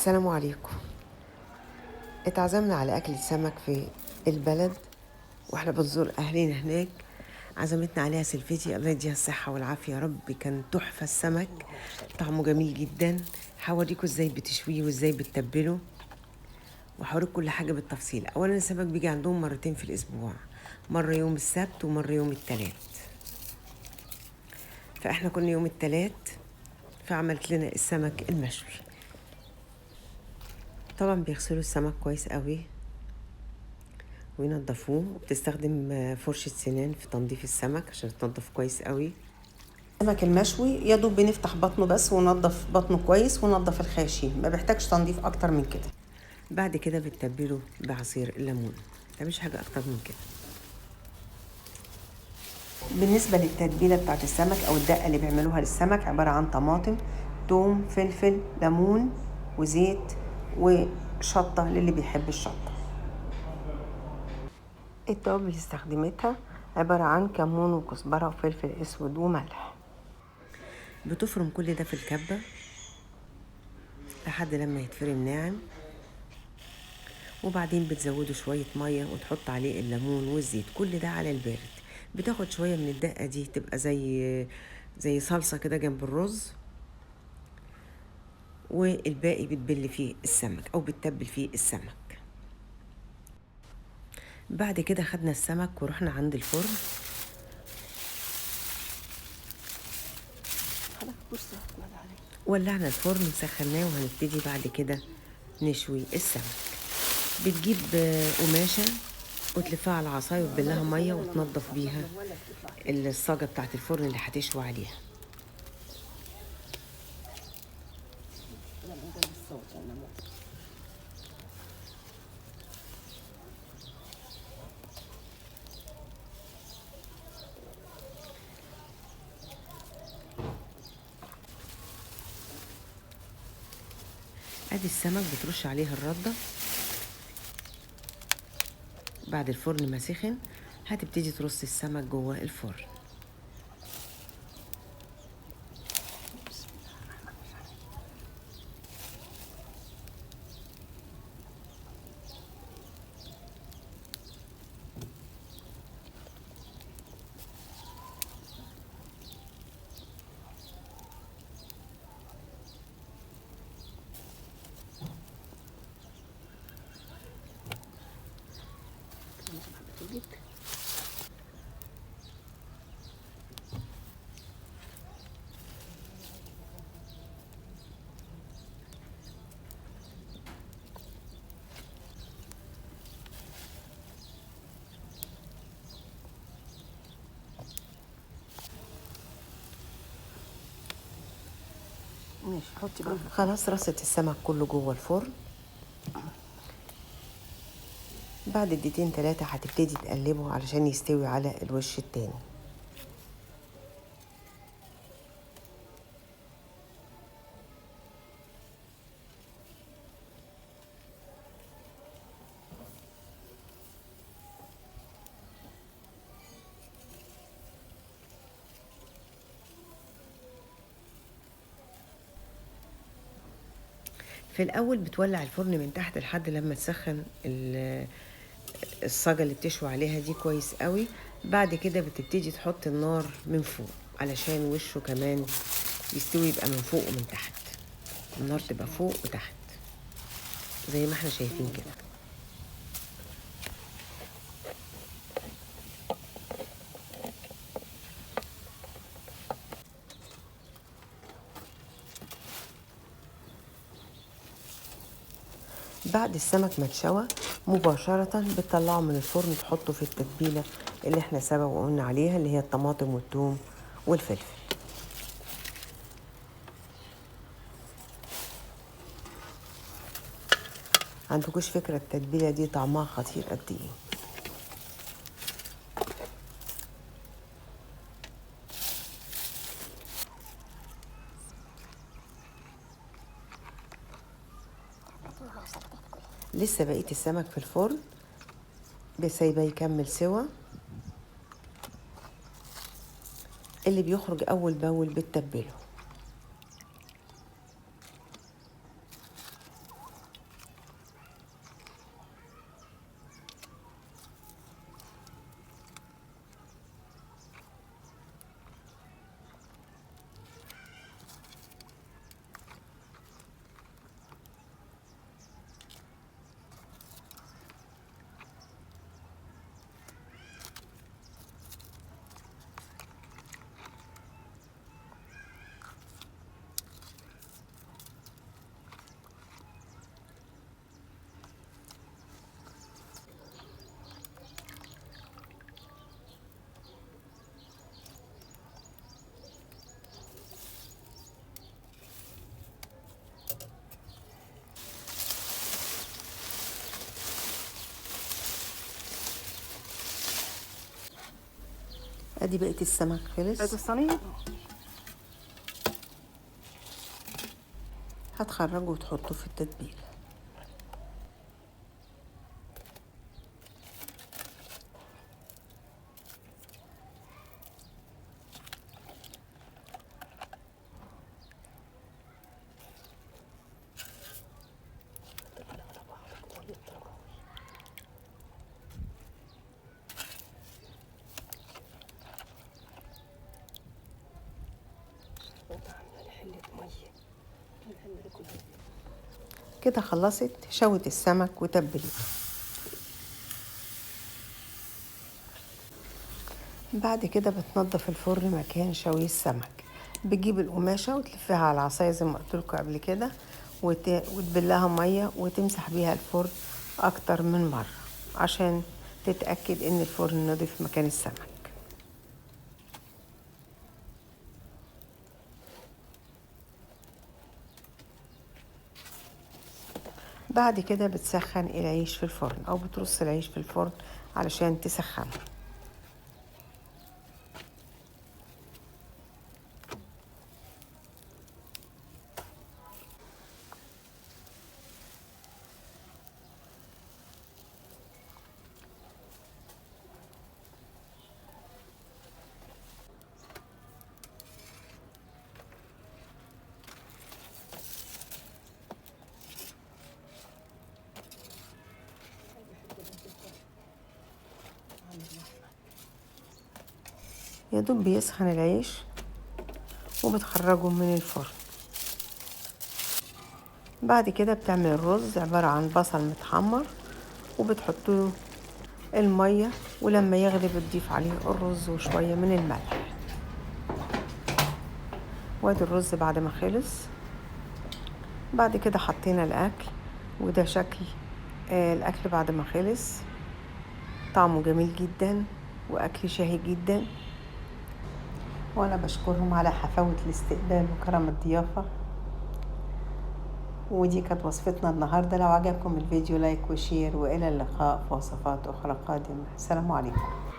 السلام عليكم. اتعزمنا على أكلة سمك في البلد واحنا بنزور أهلنا هناك. عزمتنا عليها سلفتي، الله يديها الصحة والعافية يا رب. كان تحفة السمك، طعمه جميل جدا. هوريكم ازاي بتشويه وازاي بتتبله، وهوريك كل حاجة بالتفصيل. أولا السمك بيجي عندهم مرتين في الأسبوع، مرة يوم السبت ومرة يوم التلات. فاحنا كنا يوم التلات، فعملت لنا السمك المشوي. طبعا بيغسلوا السمك كويس قوي وينضفوه، وبتستخدم فرشة سنان في تنظيف السمك عشان تنضف كويس قوي. السمك المشوي يا دوب بنفتح بطنه بس وننضف بطنه كويس وننضف الخاشي، ما بيحتاجش تنظيف اكتر من كده. بعد كده بتتبله بعصير الليمون، مش حاجة أكتر من كده. بالنسبة للتتبيلة بتاعت السمك او الدقة اللي بيعملوها للسمك، عبارة عن طماطم، توم، فلفل، ليمون، وزيت، وشطة للي بيحب الشطة. التوابل اللي استخدمتها عبارة عن كمون وكزبرة وفلفل اسود وملح. بتفرم كل ده في الكبة لحد لما يتفرم ناعم، وبعدين بتزوده شوية مية وتحط عليه الليمون والزيت، كل ده على البارد. بتاخد شوية من الدقة دي تبقى زي صلصة كده جنب الرز، والباقي بتبل فيه السمك أو بتتبل فيه السمك. بعد كده خدنا السمك ورحنا عند الفرن. ولعنا الفرن وسخناه، وهنبتدي بعد كده نشوي السمك. بتجيب قماشة وتلفها على العصاية وتبلها مية وتنضف بيها الصاجة بتاعت الفرن اللي هتشوي عليها. ادي السمك بترش عليها الردة. بعد الفرن ما سخن هتبتدي ترص السمك جوه الفرن. ماشي، حطي بقى. خلاص رصت السمك كله جوه الفرن. بعد دقيقتين 3 هتبتدي تقلبه علشان يستوي على الوش التاني. في الأول بتولع الفرن من تحت لحد لما تسخن الصاجة اللي بتشوي عليها دي كويس قوي. بعد كده بتبتدي تحط النار من فوق علشان وشه كمان يستوي، يبقى من فوق ومن تحت. النار تبقى فوق وتحت زي ما احنا شايفين كده. بعد السمك ما اتشوى مباشرة بتطلعه من الفرن، تحطه في التتبيلة اللي احنا سبق وقلنا عليها، اللي هي الطماطم والثوم والفلفل. عندكوش فكرة التتبيلة دي طعمها خطير قد ايه. لسه بقية السمك في الفرن، سايباه يكمل سوا. اللي بيخرج أول بأول بتتبله. ادي بقية السمك هات خلص. الصينية. هتخرجه وتحطه في التتبيلة. كده خلصت شوت السمك وتبلته. بعد كده بتنضف الفرن مكان شوي السمك. بتجيب القماشة وتلفها على العصاية زي ما قلتلكوا قبل كده، وتبلها مية وتمسح بيها الفرن أكتر من مرة عشان تتأكد إن الفرن نضيف مكان السمك. بعد كده بتسخن العيش في الفرن أو بترص العيش في الفرن علشان تسخنه. يا دوب بيسخن العيش وبتخرجه من الفرن. بعد كده بتعمل الرز، عبارة عن بصل متحمر وبتحطله المية، ولما يغلي بتضيف عليه الرز وشوية من الملح. وادي الرز بعد ما خلص. بعد كده حطينا الأكل، وده شكل الأكل بعد ما خلص. طعمه جميل جدا وأكل شهي جدا، وأنا بشكرهم على حفاوة الاستقبال وكرم الضيافة. ودي كانت وصفتنا النهاردة. لو عجبكم الفيديو لايك وشير، وإلى اللقاء في وصفات أخرى قادمة. السلام عليكم.